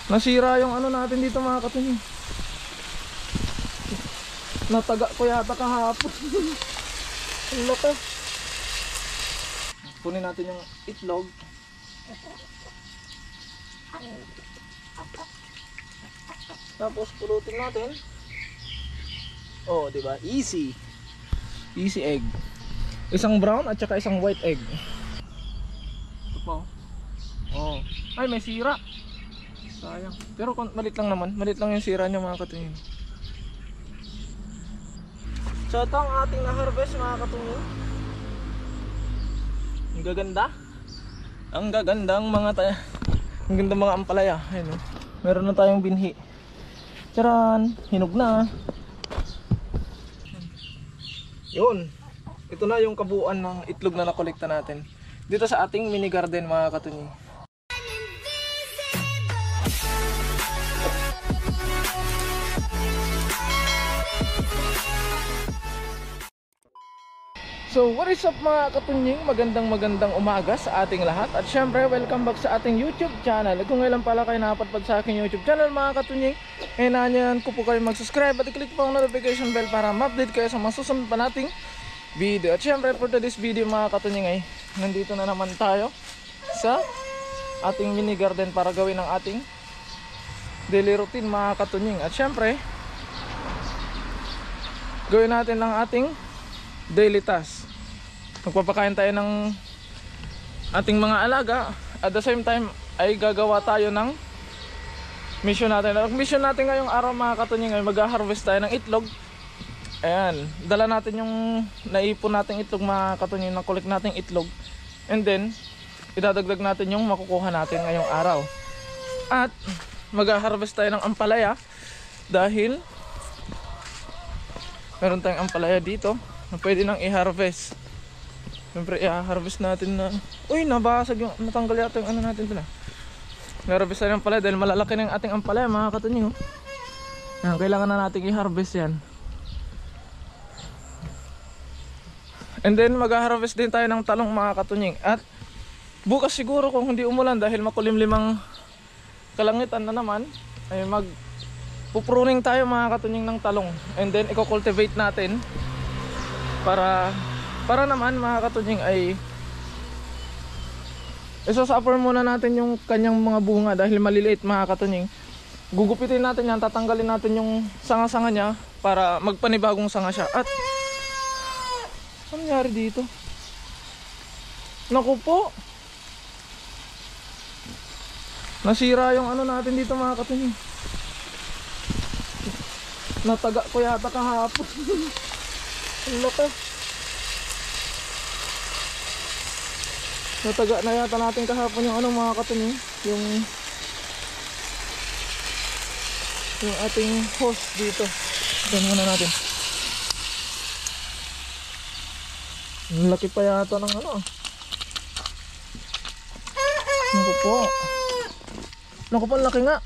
Nasira yung ano natin dito mga katunying. Nataga ko yata kahapon. Ang laki. Kunin natin yung itlog. Tapos pulutin natin. Oh, di ba? Easy. Easy egg. Isang brown at saka isang white egg. Ito po. Oh. Ay, may sira. Sayang. Pero malit lang naman. Malit lang yung sira niya mga katunying. So ito ang ating na-harvest mga katunying. Ang gaganda. Ang gagandang mga ang gandang mga ampalaya. Ayun, oh. Meron na tayong binhi. Charan, hinog na. Yun. Ito na yung kabuuan ng itlog na nakolekta natin dito sa ating mini garden mga katunying. So what is up mga katunying, magandang umaga sa ating lahat. At syempre welcome back sa ating YouTube channel. Kung ngayon pala kayo nakapadpad sa aking YouTube channel mga katunying, nanyan ko po kayo mag-subscribe at i-click po ang notification bell para ma-update kayo sa masusunod pa nating video. At syempre for today's video mga katunying ay nandito na naman tayo sa ating mini garden para gawin ang ating daily routine mga katunying. At syempre gawin natin ang ating daily task. Magpapakain tayo ng ating mga alaga. At the same time ay gagawa tayo ng mission natin. Ang mission natin ngayong araw mga katunying ay mag-harvest tayo ng itlog. Ayan, dala natin yung naipon nating itlog mga katunying, na-collect nating itlog. And then idadagdag natin yung makukuha natin ngayong araw. At mag-harvest tayo ng ampalaya dahil meron tayong ampalaya dito na pwede nang i-harvest. Siyempre i-harvest natin na. Uy, nabasag yung, natanggal yata yung ano natin ito na. I-harvest tayo ng ampalaya dahil malalaki na yung ating ampalaya mga katunying. Yan, kailangan na natin i-harvest yan. And then mag-harvest din tayo ng talong mga katunying. At bukas siguro kung hindi umulan dahil makulimlimang kalangitan na naman, ay pupruning tayo mga katunying ng talong. And then i-cultivate natin para naman mga katunying ay isasapper muna natin yung kanyang mga bunga dahil maliliit mga katunying. Gugupitin natin yan, tatanggalin natin yung sanga-sanga niya para magpanibagong sanga siya. At ano nangyari dito? Naku po, nasira yung ano natin dito mga katunying. Nataga ko yata kahapon. Ang laki. Nataga na yata natin kahapon yung ano mga katunying, yung ating hose dito. Tignan muna natin. Ang laki pa yata ng ano. Naku po. Naku po, ang laki nga.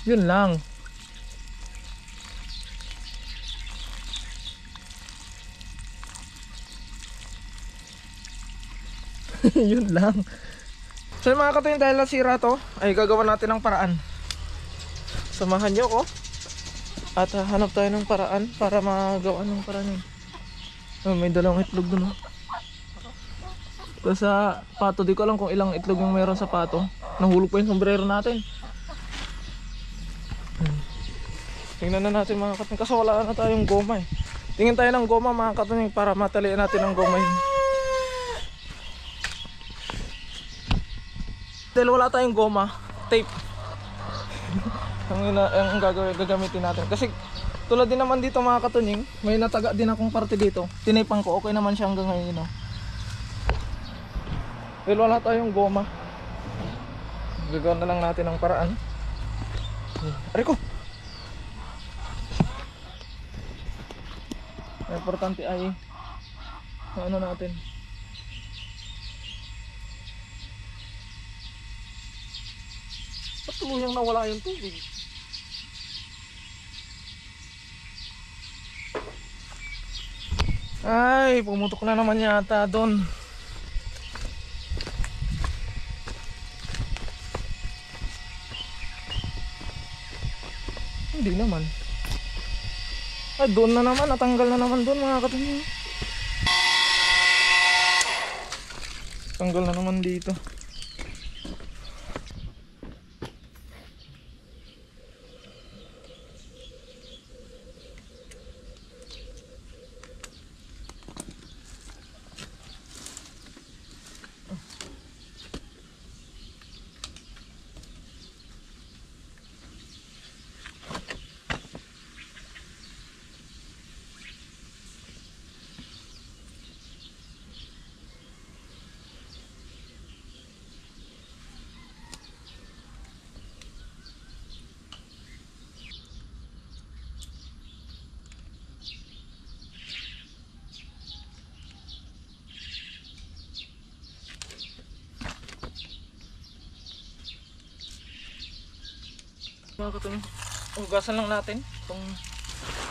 Yun lang. Yun lang. So mga katunying, dahil nasira to ay gagawa natin ng paraan. Samahan nyo ko at hanap tayo ng paraan para magawa ng paraan yun. Oh, may dalawang itlog dun. Tapos sa pato, di ko alam kung ilang itlog yung meron sa pato. Nahulog pa yung sombrero natin. Tingnan na natin mga katunying, kasi wala na tayong goma eh. Tingin tayo ng goma mga katunying para matalian natin ang goma yun. Dahil wala tayong goma, tape ang gagamitin natin. Kasi tulad din naman dito mga katunying, may nataga din akong parte dito. Tinipang ko, okay naman siya hanggang ngayon, no? Dahil wala tayong goma, gagawa na lang natin ng paraan. Aray ko! Importante ay ano natin, patuluyang nawala yung tubig. Ay, pumutok na naman yata doon. Hindi naman. Ay, doon na naman. Natanggal na naman doon mga katunying. Tanggal na naman dito. Mga katunying, hugasan lang natin itong...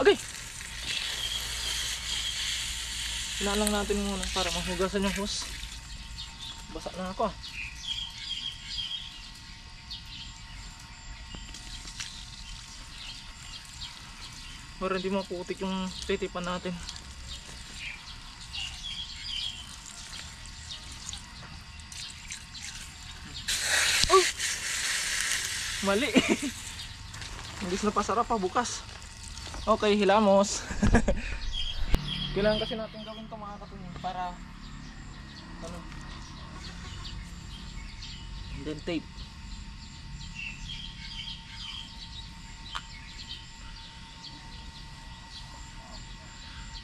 Okay! Hinaan lang natin muna para mahugasan yung hose. Basa na ako ah. Para hindi maputik yung titipan natin. Oh! Mali! Imbis na pasarap pa bukas. Okay, hilamos. Kailangan kasi natin gawin ito mga katunying para ano, and then tape.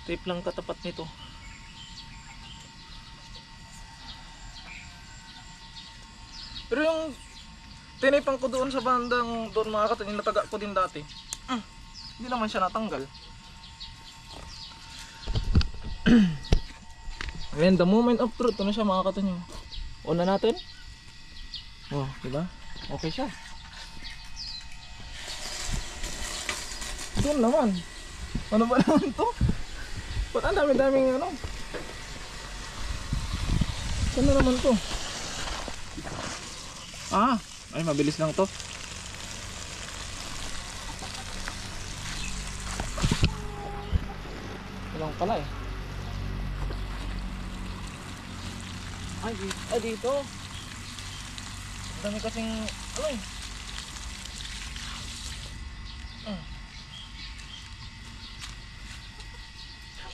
Tape lang katapat nito. Pero yung tinipang ko doon sa bandang doon mga katunying, nataga ko din dati. Hindi naman siya natanggal. Ayan, the moment of truth. Ano siya mga katunying? On na natin. Oh, diba? Okay siya. Doon naman. Ano ba naman to? Ba't ang dami-daming ano? Saan na naman to? Ah, ay mabilis lang to. Walang pala eh. Ay dito. Dami kasing ano eh.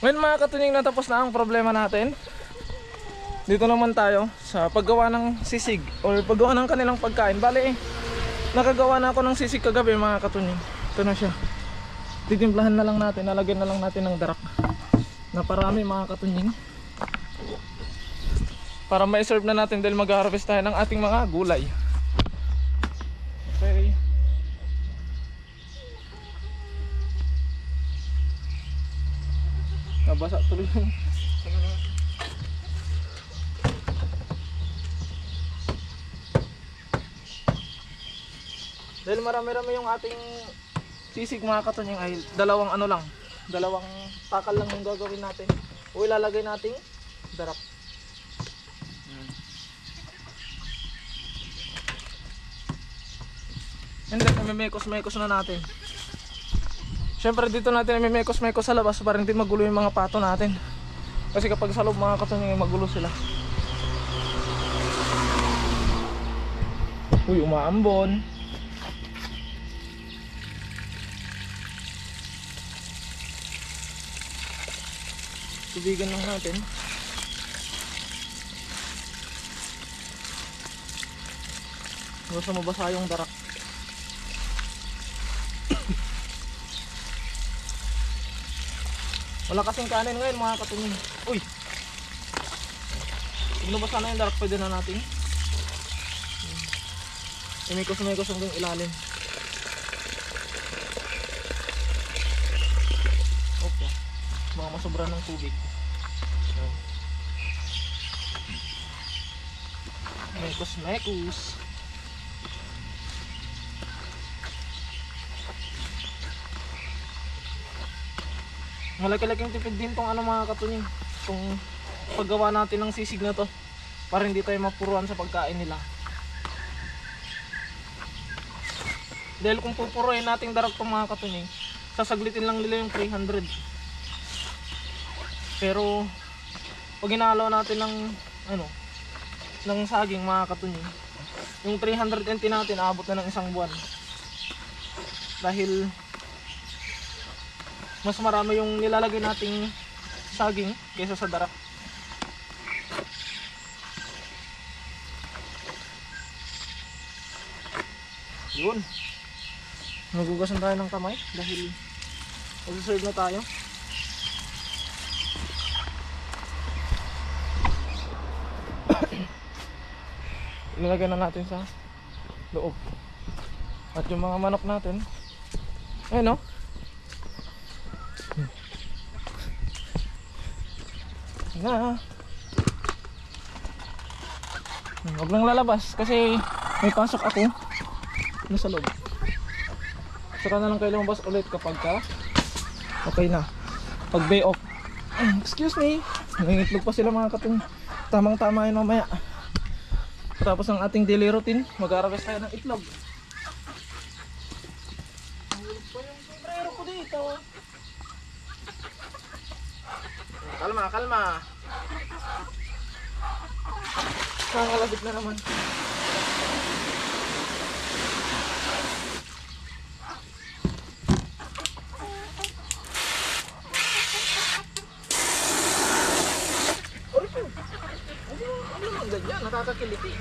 Ngayon mga katunying, natapos na ang problema natin. Dito naman tayo sa paggawa ng sisig o paggawa ng kanilang pagkain. Bale nakagawa na ako ng sisig kagabi mga katunying. Ito na siya. Titimplahan na lang natin, nalagyan na lang natin ng darak na parami mga katunying, para ma-serve na natin dahil mag-harvest tayo ng ating mga gulay. Okay. Nabasa tuloy yung dahil marami-rami yung ating sisig mga katunying, ay dalawang ano lang, dalawang takal lang yung gagawin natin o ilalagay nating darak. And then imemekos-mekos na natin. Siyempre dito natin imemekos-mekos sa labas para hindi magulo yung mga pato natin. Kasi kapag sa loob mga katunying magulo sila. Uy, umaambon. Tubigan lang natin. Basta mabasa yung darak. Wala kasing kanin ngayon mga katunying. Uy! Kung nabasa na yung darak, pwede na natin imikos-mikos hanggang ilalim. Opo, baka masobra ng tubig. Mekos-mekos. Malaki-laking tipid din tong ano mga katunying, tong paggawa natin ng sisig na to para hindi tayo mapuruan sa pagkain nila. Dahil kung pupuruin nating darak tong mga katunying, sasaglitin lang nila yung 300. Pero pag ginalaw natin ng ano, ng saging mga katunying, yung 300 NT natin aabot na ng isang buwan. Dahil mas marami yung nilalagay nating saging kaysa sa darak. Yun. Nagugasan tayo ng kamay dahil mag-serve na tayo. Nilagay na natin sa loob. At yung mga manok natin, ayun o. Na. Huwag lang lalabas kasi may pasok ako nasa loob. Saka na lang kayo lumabas ulit kapag ka okay na. Pag day off. Excuse me. Nangingitlog pa sila mga katong. Tamang tama yun mamaya. Tapos ang ating daily routine, mag-harvest tayo ng itlog. Mahulog pa yung sombrero ko dito. Kalma, kalma. Nangalabit na naman. Ano naman ganyan? Nakakakiliti.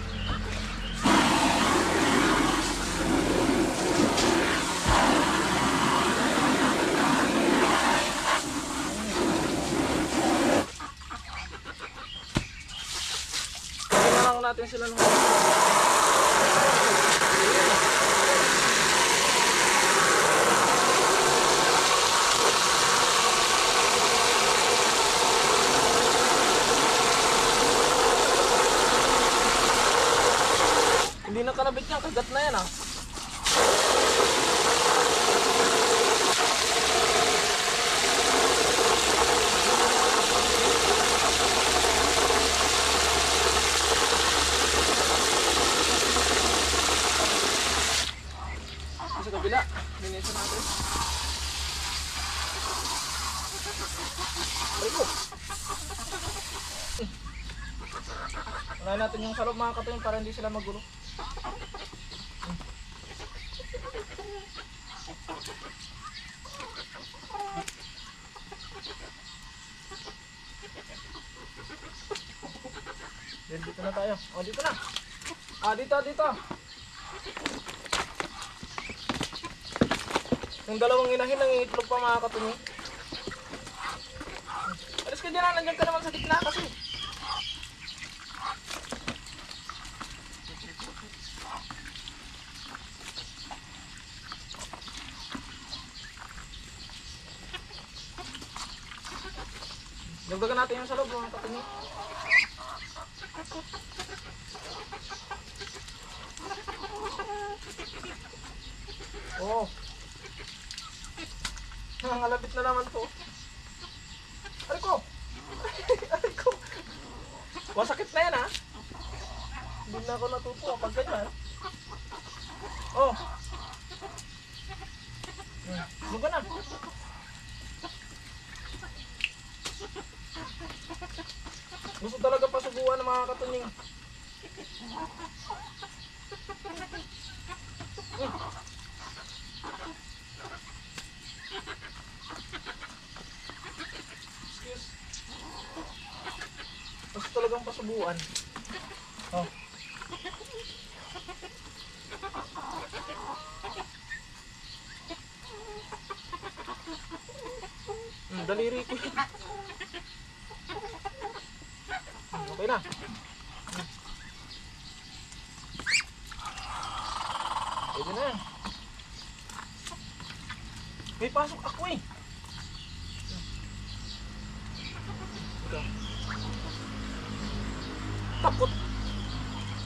Natin sila ng hindi na kalabit niya, kagat na yan ah. Sa kabila, linisin natin. Ayun. Unahin natin yung salog mga katunying para hindi sila magulo. Then dito na tayo. O dito na. Dito. Yung dalawang inahin nangingitlog pa mga katunying. Alis ka dyan na, nandiyan ka naman sa gitna kasi. Dagdagan natin yung sa loob mga katunying. Oh. Nangalabit na naman to. Aray ko. Aray ko. Masakit na yan ha. Hindi na ako natutuwa pag ganyan. Oh. Buka na. Gusto talaga pasubuan ng mga katunying. Gusto talagang pasubuan. Oh. Daliri ko. Okay na. Pwede na. May pasok ako eh. Takot.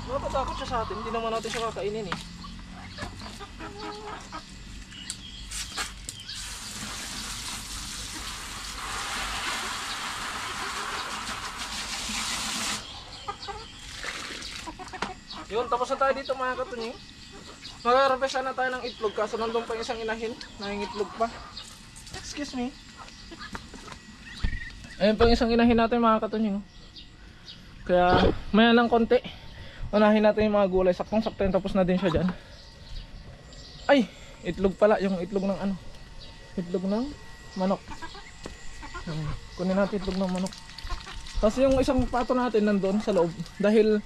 Natatakot siya sa atin. Hindi naman natin siya kakainin eh. Yun, tapos na tayo dito mga katunying. Mag-harvest na tayo ng itlog kaso nandun pa yung isang inahin. Nangingitlog pa. Excuse me. Ayun pa yung isang inahin natin mga katunying. Kaya maya lang konti. Unahin natin yung mga gulay. Saktong-sakto yun, tapos na din siya dyan. Ay! Itlog pala. Yung itlog ng ano. Itlog ng manok. Kunin natin itlog ng manok. Tapos yung isang pato natin nandun sa loob. Dahil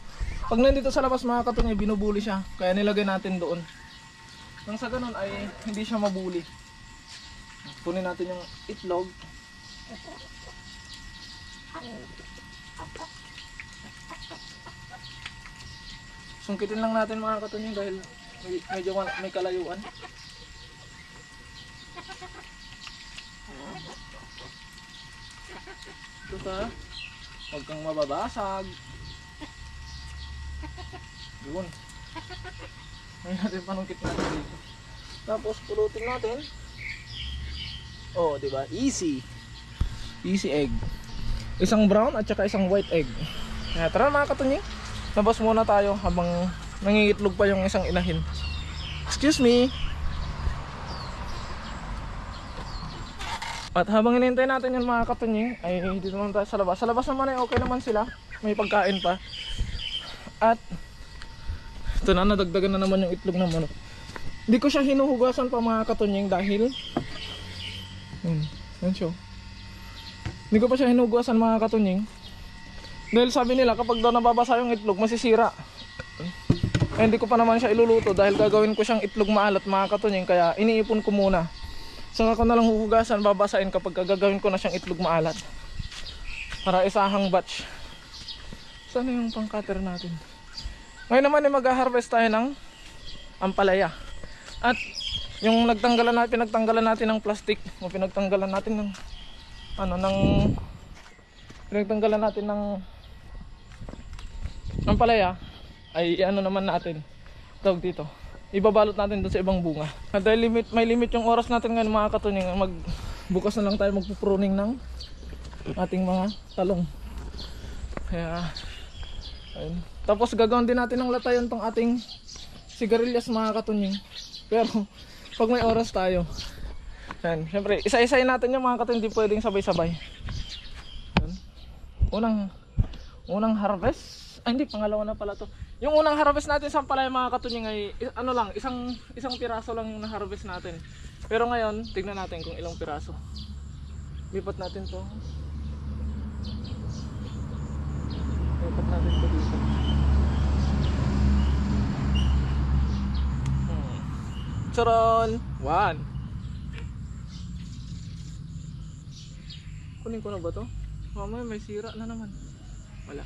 pag nandito sa labas mga katunying, binubuli siya. Kaya nilagay natin doon. Nang sa ganun ay hindi siya mabuli. Kunin natin yung itlog. Sungkitin lang natin mga katunying dahil medyo may kalayuan. Ito ka. Huwag kang mababasag. Yun. Ngayon natin panungkit natin dito. Tapos pulutin natin. Oh, diba? Easy. Easy egg. Isang brown at saka isang white egg. Kaya tara mga katunying. Labas muna tayo habang nangingitlog pa yung isang inahin. Excuse me. At habang hinihintay natin yung mga katunying, ay dito naman tayo sa labas. Sa labas naman ay okay naman sila. May pagkain pa. At ito na, nadagdagan na naman yung itlog ng manok. Hindi ko siya hinuhugasan pa mga katunying dahil yan siya. Hindi ko pa siya hinuhugasan mga katunying. Dahil sabi nila kapag daw nababasa yung itlog masisira. Eh, hindi ko pa naman siya iluluto dahil gagawin ko siyang itlog maalat mga katunying. Kaya iniipon ko muna. Saka ko na lang huhugasan, babasain kapag gagawin ko na siyang itlog maalat. Para isahang batch. Saan yung pang-cutter natin? Ngayon naman ay mag-harvest tayo ng ampalaya. At yung pinagtanggalan natin ng plastic, o pinagtanggalan natin ng pinagtanggalan natin ng ampalaya ay ano naman natin tawag dito. Ibabalot natin doon sa ibang bunga. At dahil may limit yung oras natin ngayon mga katunying, bukas na lang tayo magpupruning ng ating mga talong. Kaya ayun. Tapos gagawin din natin ng latayan tong ating sigarilyas mga katunying. Pero pag may oras tayo, yan, syempre isa-isayin natin yung mga katunying, hindi pwedeng sabay-sabay. Unang harvest, ay hindi, pangalawa na pala to. Yung unang harvest natin sa ampalaya mga katunying ay ano lang, isang piraso lang yung na-harvest natin. Pero ngayon, tignan natin kung ilang piraso. Lipat natin to. Lipat natin to dito. Charon! 1. Kunin ko na ba to? Mamaya may sira na naman. Wala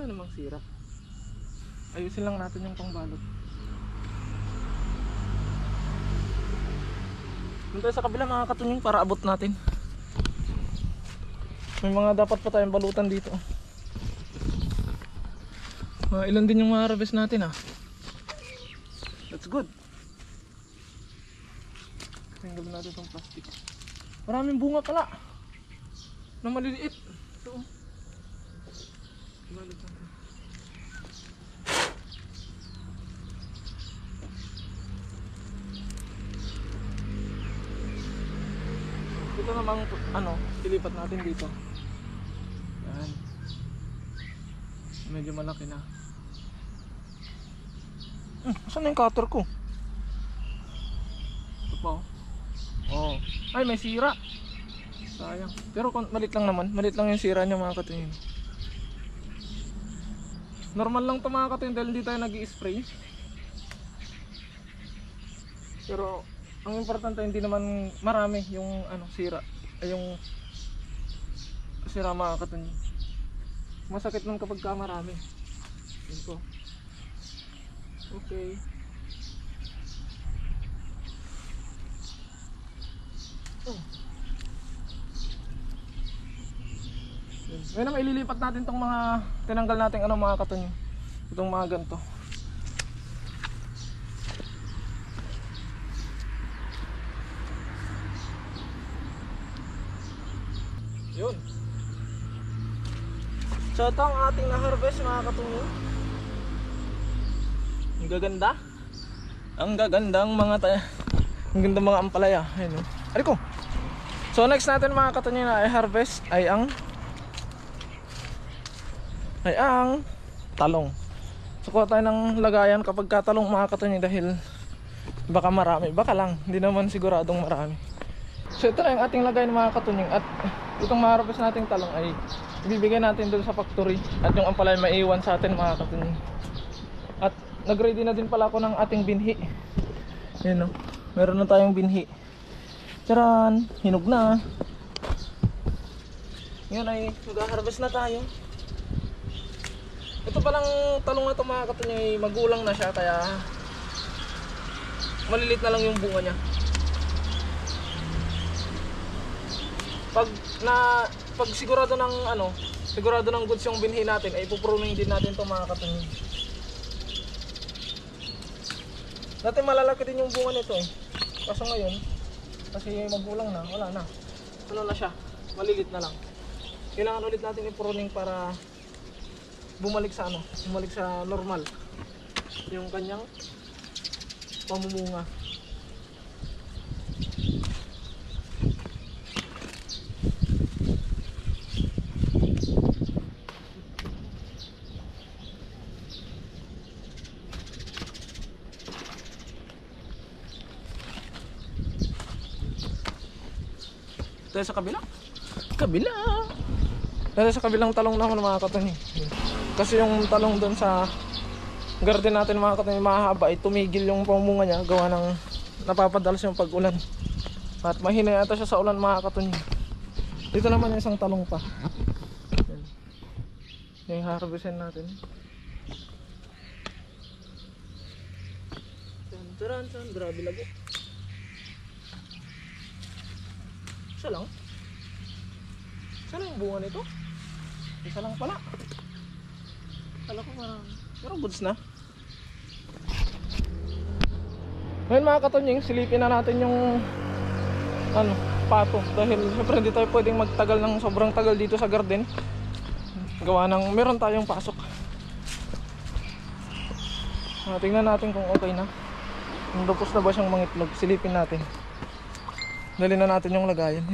namang sira. Ayusin lang natin yung pangbalot. Doon tayo sa kabila mga katunying para abot natin. May mga dapat pa tayong balutan dito. Ilan din yung ma-harvest natin That's good. Tingnan natin itong plastic. Maraming bunga pala na maliliit. Ito. Balot natin. Ito namang ilipat natin dito. Yan. Medyo malaki na. Saan na yung cutter ko? Ito pa oh. Ay may sira. Sayang. Pero malit lang naman. Malit lang yung sira niya mga katunying. Normal lang ito mga katunying dahil hindi tayo nag-i-spray. Pero ang importante hindi naman marami yung sira. Ay yung sira mga katunying. Masakit lang kapag marami. Yun po. Okay. Ngayon naman ililipat natin itong mga tinanggal natin mga katunying. Itong mga ganito. Yun. So ito ang ating na-harvest mga katunying. Ang gaganda. Ang gagandang mga ang gandang mga ampalaya. Ayun, oh. Ariko. So next natin mga katunying na i-harvest ay ang talong. So kuha tayo ng lagayan kapag katalong mga katunying dahil baka marami, baka lang, hindi naman siguradong marami. So ito na yung ating lagayan mga katunying at itong ma-harvest nating talong ay ibibigay natin doon sa factory at yung ampalaya maiiwan sa atin mga katunying. At nag-ready na din pala ako ng ating binhi. Ayan, oh. Meron na tayong binhi. Charan, hinog na. Ngayon ay mag-harvest na tayo. Ito palang talong na ito mga katunying ay magulang na siya kaya malilit na lang yung bunga niya. Pag sigurado ng goods yung binhi natin ay ipupruning din natin ito mga katunying. Dati malalaki din yung bunga nito eh. Kaso ngayon, kasi magulang na, wala na. Ano na siya, malilit na lang. Kailangan ulit natin i-pruning para bumalik sa normal yung kanyang pamumunga. Tayo sa kabila. Tayo sa kabilang talong naman mga katunying. Kasi yung talong doon sa garden natin mga katunying mahaba ay tumigil yung pamunga niya gawa ng napapadalas yung pag-ulan. At mahina yata siya sa ulan mga katunying. Dito naman yung isang talong pa. Yung harvestin natin. Grabe lago. Isa lang? Isa lang yung bunga nito? Isa lang pala. Kala ko parang pero goods na. Ngayon mga katunying, silipin na natin yung pato. Dahil syempre hindi tayo pwedeng magtagal ng sobrang tagal dito sa garden. Gawa ng meron tayong pasok. Tingnan natin kung okay na. Kung lupos na ba siyang mangitlog. Silipin natin. Dali na natin yung lagayan.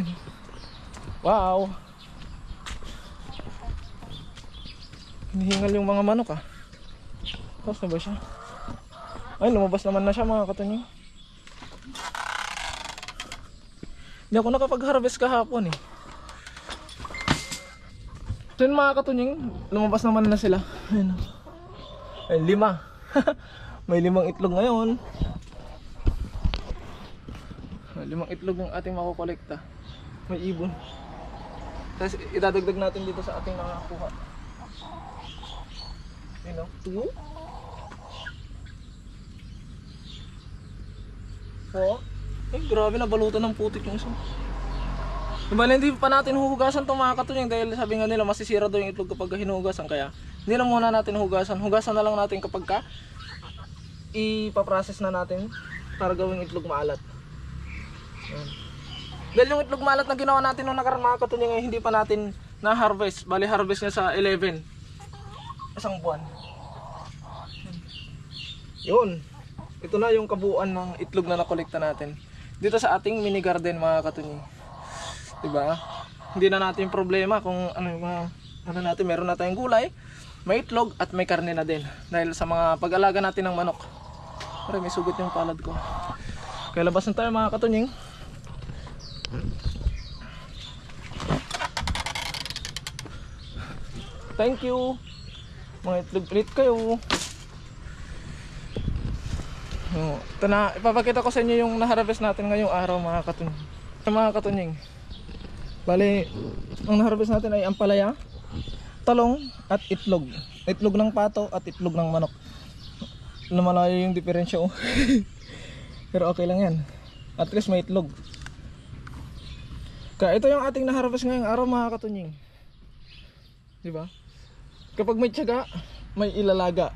Wow! Hinihingal yung mga manok ah. Tapos na ba siya? Ay, lumabas naman na siya mga katunying. Hindi ako nakapag-harvest kahapon eh. So yun mga katunying, lumabas naman na sila. Ayun. Ay, 5. May 5 itlog ngayon. 5 itlog yung ating makukolekta. May ibon. Tapos idadagdag natin dito sa ating nakakuha. You know, 2 4. Ay grabe, nabalutan ng putik yung isa. Diba hindi pa natin huhugasan itong mga katunying dahil sabi nga nila masisira daw yung itlog kapag hinuhugasan. Kaya hindi na muna natin hugasan. Hugasan na lang natin kapag ipaprocess na natin para gawing itlog maalat. Yan. Dahil yung itlog maalat na ginawa natin nung nakaraan mga katunying ay hindi pa natin na-harvest. Bali harvest niya sa 11. Isang buwan. Yun. Ito na yung kabuuan ng itlog na nakolekta natin dito sa ating mini garden mga katunying. Diba? Hindi na natin problema kung natin, meron na tayong gulay, may itlog at may karne na din. Dahil sa mga pag-alaga natin ng manok. Pare, may sugot yung palad ko. Kaya labas na tayo mga katunying. Thank you. Mga itlog ulit kayo. Ito na, ipapakita ko sa inyo yung na-harvest natin ngayong araw mga katunying. Mga katunying, bali, ang na-harvest natin ay ampalaya, talong at itlog. Itlog ng pato at itlog ng manok. Lumalayo yung diferensya oh. Pero okay lang yan. At least may itlog. Kaya ito yung ating na-harvest ngayong araw mga katunying. Diba? Kapag may tiyaga, may ilalaga.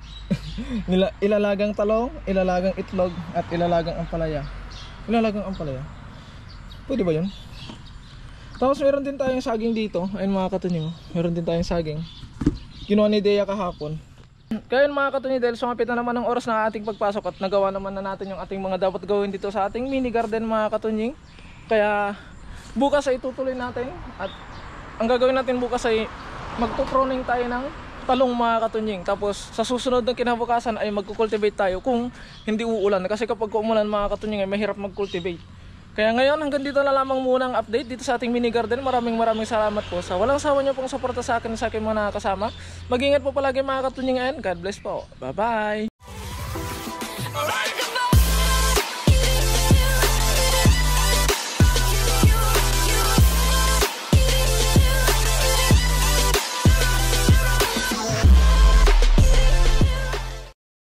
Ilalagang talong, ilalagang itlog at ilalagang ampalaya. Ilalagang ampalaya. Pwede ba yun? Tapos meron din tayong saging dito. Ayun mga katunying, meron din tayong saging. Kinuha ni Dea kahapon. Kaya yun mga katunying, dahil sumapit na naman ang oras na ating pagpasok at nagawa naman na natin yung ating mga dapat gawin dito sa ating mini garden mga katunying. Kaya bukas ay tutuloy natin at ang gagawin natin bukas ay magpo-pruning tayo ng talong mga katunying. Tapos sa susunod na kinabukasan ay magkukultivate tayo kung hindi uulan. Kasi kapag umulan mga katunying ay mahirap magkultivate. Kaya ngayon hanggang dito na lamang muna ang update dito sa ating mini garden. Maraming salamat po sa walang sawa niyo pong suporta sa akin sa aking mga nakakasama. Mag-ingat po palagi mga katunying and God bless po. Bye bye!